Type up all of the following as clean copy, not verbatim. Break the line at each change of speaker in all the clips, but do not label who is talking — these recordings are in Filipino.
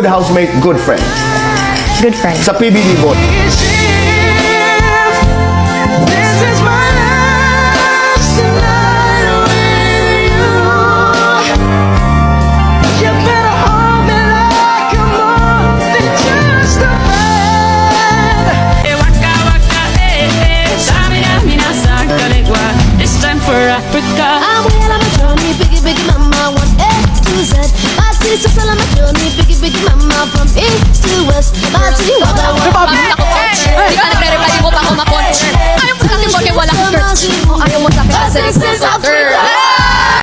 the housemate, good friend.
Good friend.
Sa PBB vote.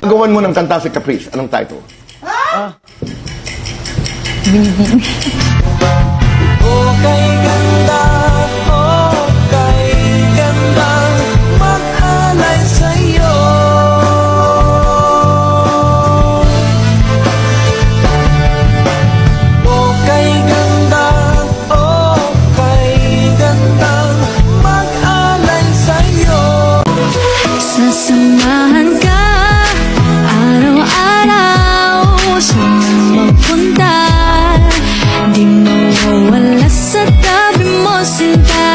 Gawan mo ng kanta si Caprice. Anong title?
Okay ganda, okay ganda, mag-alay sa'yo. Okay ganda, okay ganda, mag-alay sa'yo.
Sasamahan ka araw-araw, saan magpunta, di mawawala sa tabi mo sinta.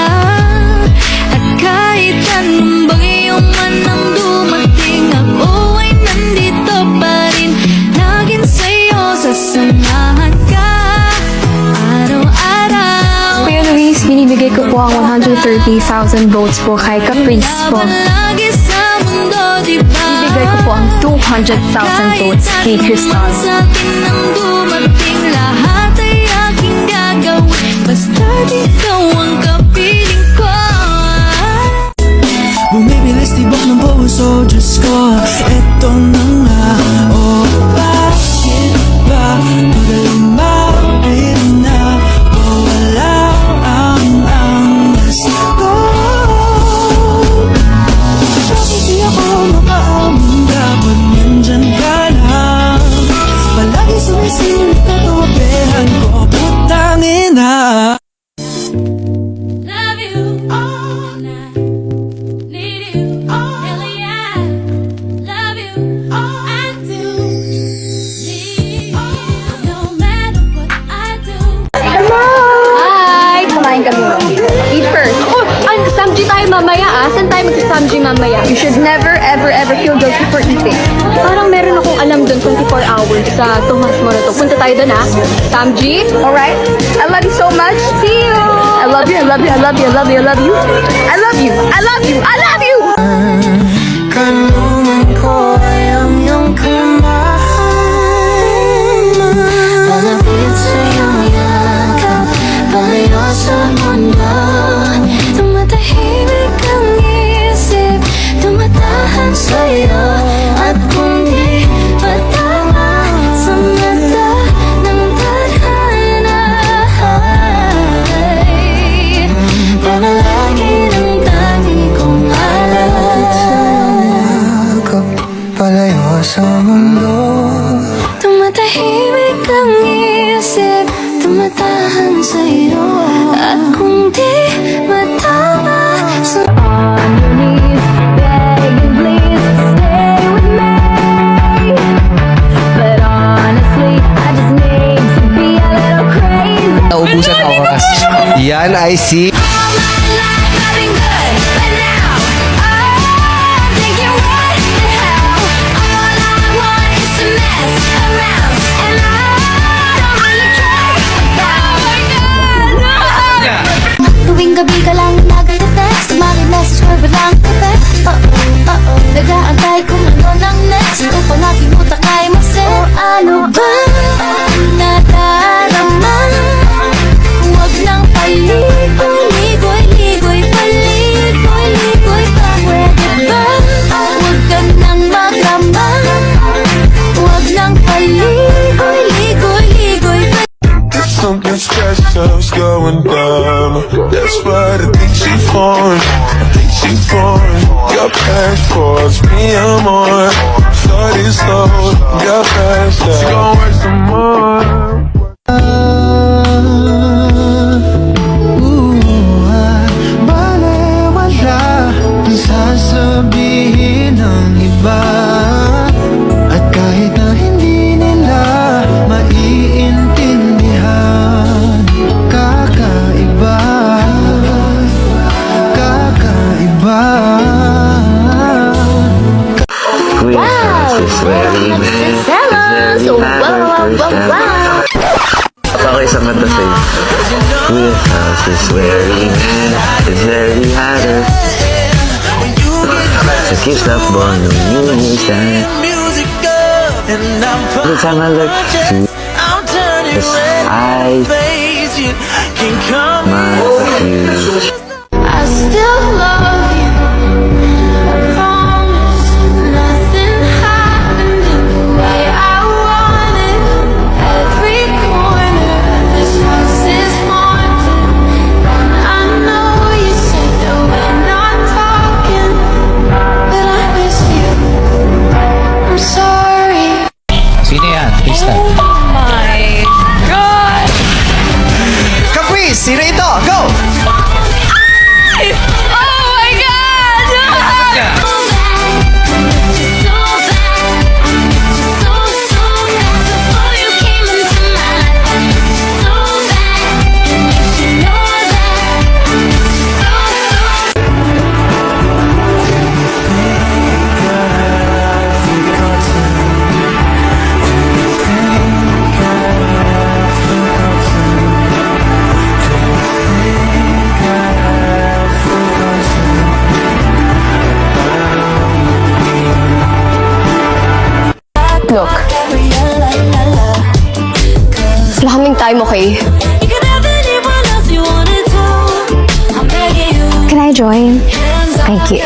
At kahit anong bagay man ang dumating, ako ay nandito pa rin, laging sa'yo. Sasamahan ka araw-araw.
Kuya Luis, binibigay ko po ang 130,000 votes po kay Caprice po.
Lagi sa mundo, di ba?
Ibigay ko po ang 200,000 votes kay Crystal.
Sa akin ang dumating, lahat ay aking gagawin, basta ikaw ang kapiling ko.
Bumibilis tibok ng puso, Diyos ko, eto na nga. O bakit ba pag-alumapit na mawala ang angas ko? Bakit di ako makaamin, dapat nandyan ka lang. Palagi sumisilip ka, tuwapehan ko, putangin na.
Love you all night, need you, really I love you, I do, need you, no matter what I do.
Hi! Kumain kami. Eat first.
Oh, Samji tayo mamaya ah. Saan tayo magsa-Samji mamaya?
You should never, ever, ever feel guilty for eating.
Parang meron akong alam doon 24 hours sa Tomas Morato. Punta tayo doon ah. Samji?
Alright? I love you so much. See you! I love you, I love you, I love you, I love you, I love you. I love you, I love you, I love you!
Kanungan ko ay ang iyong kamay.
Malapit sa iyong yakap, palayo sa mundo. Tumatahimik ang isip, tumatahan sa'yo. At kung di patama sa mata ng tadhana, ay panalangin ang tangi kong alat.
Yakap palayo sa mundo.
Tumatahimik ang isip, tumatahan sa'yo. At kung di matama sa on your knees, begging please stay with me. But honestly, I just need to be a little crazy.
Naubusan ako kasi. Yan, I see.
All my life I've been good, but now I'm thinking what the hell. All I want is to mess around, and I don't really care about no. Tuwing gabi ka lang nag-text, maki-message or walang kape. Uh-oh, nag-aantay kung ano nang next upang aking utak ay masaya. Ano ba nadarama? Huwag nang paligoy-ligoy, paligoy-ligoy pa. Pwede ba? Huwag ka nang magrama. Huwag nang paligoy-ligoy pa.
There's something special's going down. That's what I think she foreign. I think she foreign. Got passports, me I'm on. Shorty's slow, got fast. She gon' work some more.
Balewala ang sasabihin ng iba. At kahit na hindi nila maiintindihan,
swearing man.
So wow, wow, wow.
Ako isang kanta sa'yo. Without the swearing man, it's very harder. So kiss that boy, no you understand.
music up, and I'm
Every time I look to
I'm turning
Yes,
red.
I-
Face you can come
my refuge.
I still love you. I promise nothing happened in the way I wanted. Every corner of this house is haunted. And I know you said that we're not talking, but I miss you. I'm sorry.
Sino yan? Krista. Caprice! Sino ito? Go!
Look. Wala kaming time, okay? Can I join? Thank you.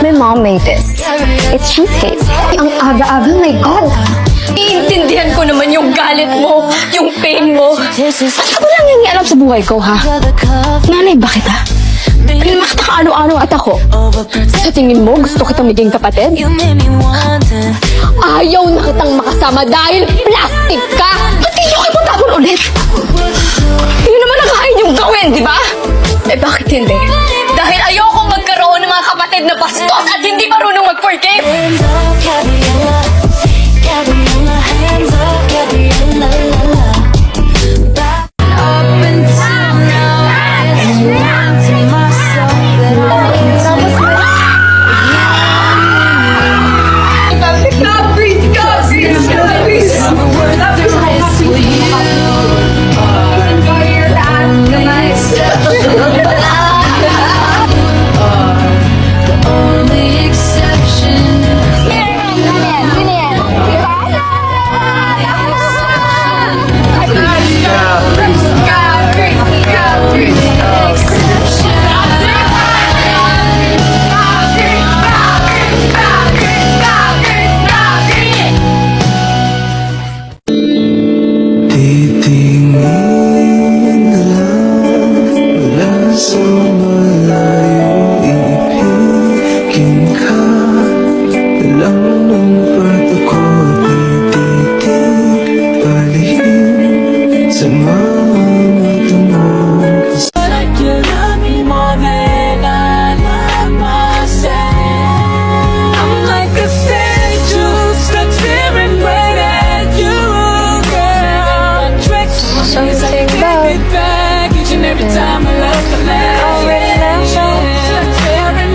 My mom made this. It's cheesecake. Ang aga-aga, my God! Iintindihan ko naman yung galit mo, yung pain mo. Ba't ka ba lang alam sa buhay ko, ha? Nanay ba kita? Pinamakita ka ano-ano at ako. Sa tingin mo, gusto kitang maging kapatid? Ayaw na kitang makasama dahil plastic ka! Ba't di nyo ipatapon ulit? Yun naman ang kaya niyong gawin, di ba? Eh bakit hindi? Dahil ayoko magkaroon ng mga kapatid na bastos at hindi marunong mag-forgive!
Hands up, Gabriella. Gabriella, hands up, Gabriella. Back up and down now. I swear to myself that I can take only exception.
Titingin na lang mula sa malayo, iipigin ka na lang ng pato ko. Tititig, palihim sa mga mata mo. Like you love me more than I love myself. I'm like a statue stuck staring right at you, girl. Something about it back each and every time I look at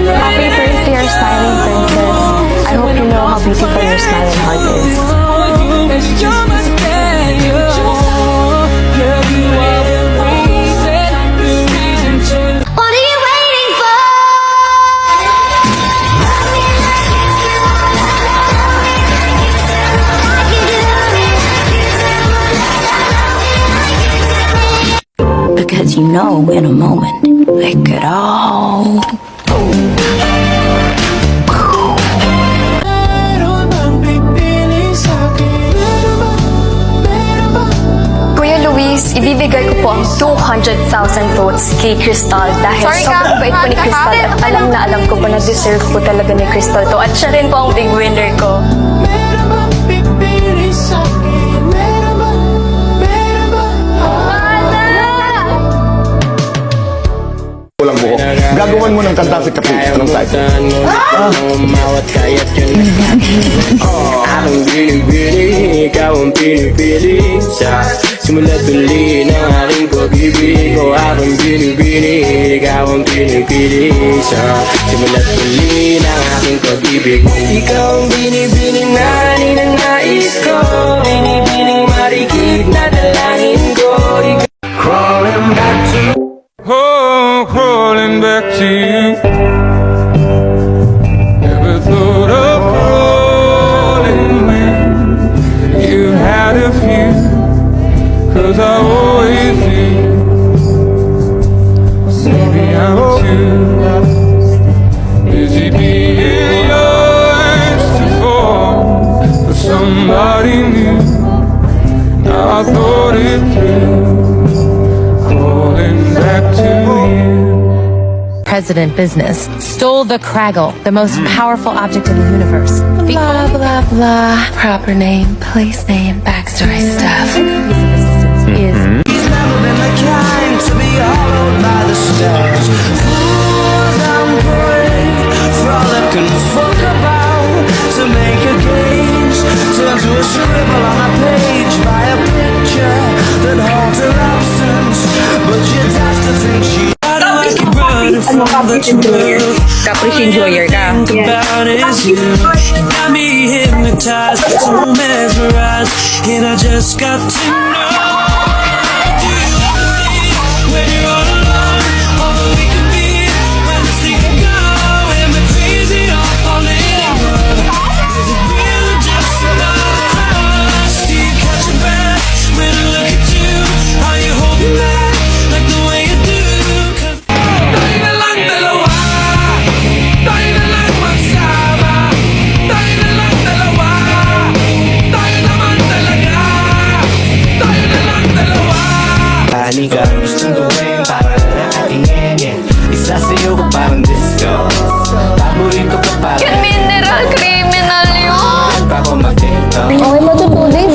Happy birthday, our smiling princess. I hope you know how beautiful your smiling heart is.
What are you waiting for?
Because you know in a moment they could all
Kuya Luis, ibibigay ko po ang 200,000 votes kay Crystal dahil sobrang bait po ni Crystal at alam na alam ko po na deserve po talaga ni Crystal to at siya rin po ang big winner ko.
Walang buhok. Gagawan mo ng ng kanta si Caprice? Anong title?
Akong bili-bili, ikaw ang pinipili sa simula't huli ng aking pag-ibig. O akong bili-bili, ikaw ang pinipili sa simula't huli ng aking pag-ibig. Ikaw ang binibining na ng nais ko, binibining marikit na dalangin ko. Crawling back to you. Oh, crawling back to you. Never thought of crawling when you had a few, 'cause I always do. Maybe I'm too busy being yours to fall for somebody new. Now I thought it through, crawling back to you.
President business stole the Kraggle, the most powerful object in the universe.
Blah, blah, blah. Proper name, place name, backstory stuff.
Is
He's never been the kind to be hollowed by the stars. Fools and parade, frolic and fuck about to make a gauge, turn to a scribble on a page by a picture that holds her absence. But you'd have to think she
Caprice enjoyer ka.
about is you. Got me hypnotized, so mesmerized, and I just got to know. Do you ever feel when you're all alone? All that we could be when the sea can go. Am I crazy or falling in love? Is it real or just love? Do you catch your breath when I look at you? Are you holding back like the way you do? 'Cause tayo na lang dalawa, tayo na lang magsama, tayo na lang dalawa, tayo naman talaga, tayo na lang dalawa. Halika, gusto gawin para nakatingin, yeah. Isa sa'yo ko parang disco, paborito ka parang
Mineral criminal yun!
pa ko mag-tiktok.
Okay ba ito 2 days?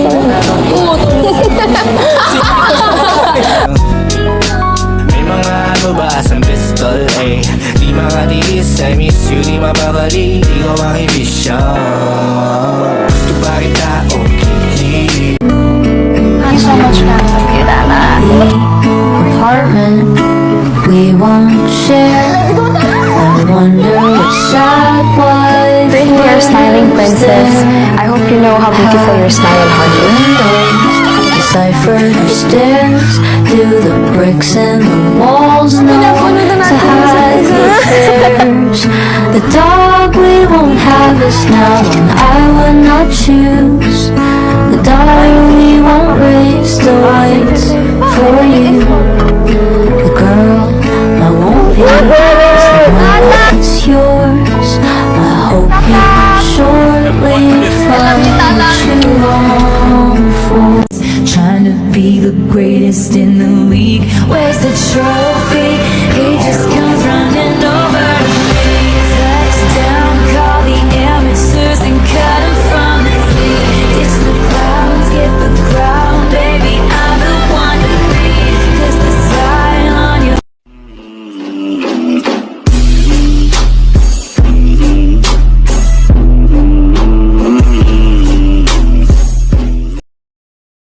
May mga nabasang pistol, eh. Di makatiis, I miss you, di mapakali, di ko makibisyon. Gusto ba kita, okay?
Thank you so much, Dana.
Apartment we won't share. I wonder what sad boy
You're smiling, princess. I hope you know how beautiful your smile and heart is.
decipher the stairs, do the bricks and the walls know to hide the tears. The dog we won't have is now one I would not choose. The dog we won't raise the wait for you. The girl I won't be is the one that's yours. I hope you shortly find what you long for. Trying to be the greatest in the league. Where's the trophy?